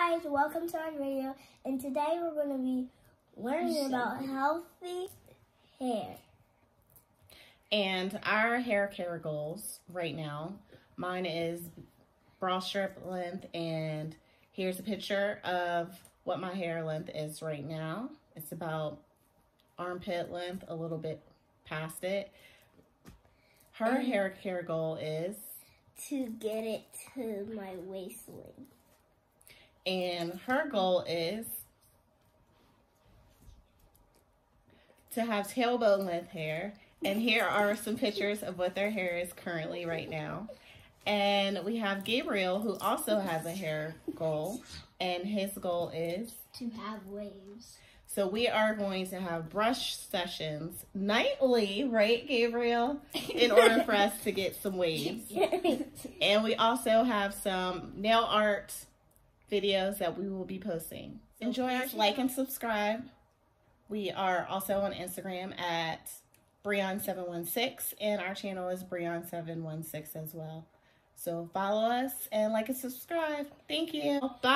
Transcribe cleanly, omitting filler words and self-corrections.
guys, welcome to our video, and today we're going to be learning about healthy hair. And our hair care goals right now, mine is bra strip length, and here's a picture of what my hair length is right now. It's about armpit length, a little bit past it. Her hair care goal is to get it to my waistline. And her goal is to have tailbone length hair. And here are some pictures of what their hair is currently right now. And we have Gabriel, who also has a hair goal, and his goal is to have waves. So we are going to have brush sessions nightly, right, Gabriel? In order for us to get some waves. And we also have some nail art videos that we will be posting. Enjoy our like and subscribe. We are also on Instagram at Breion716, and our channel is Breion716 as well. So follow us and like and subscribe. Thank you. Bye.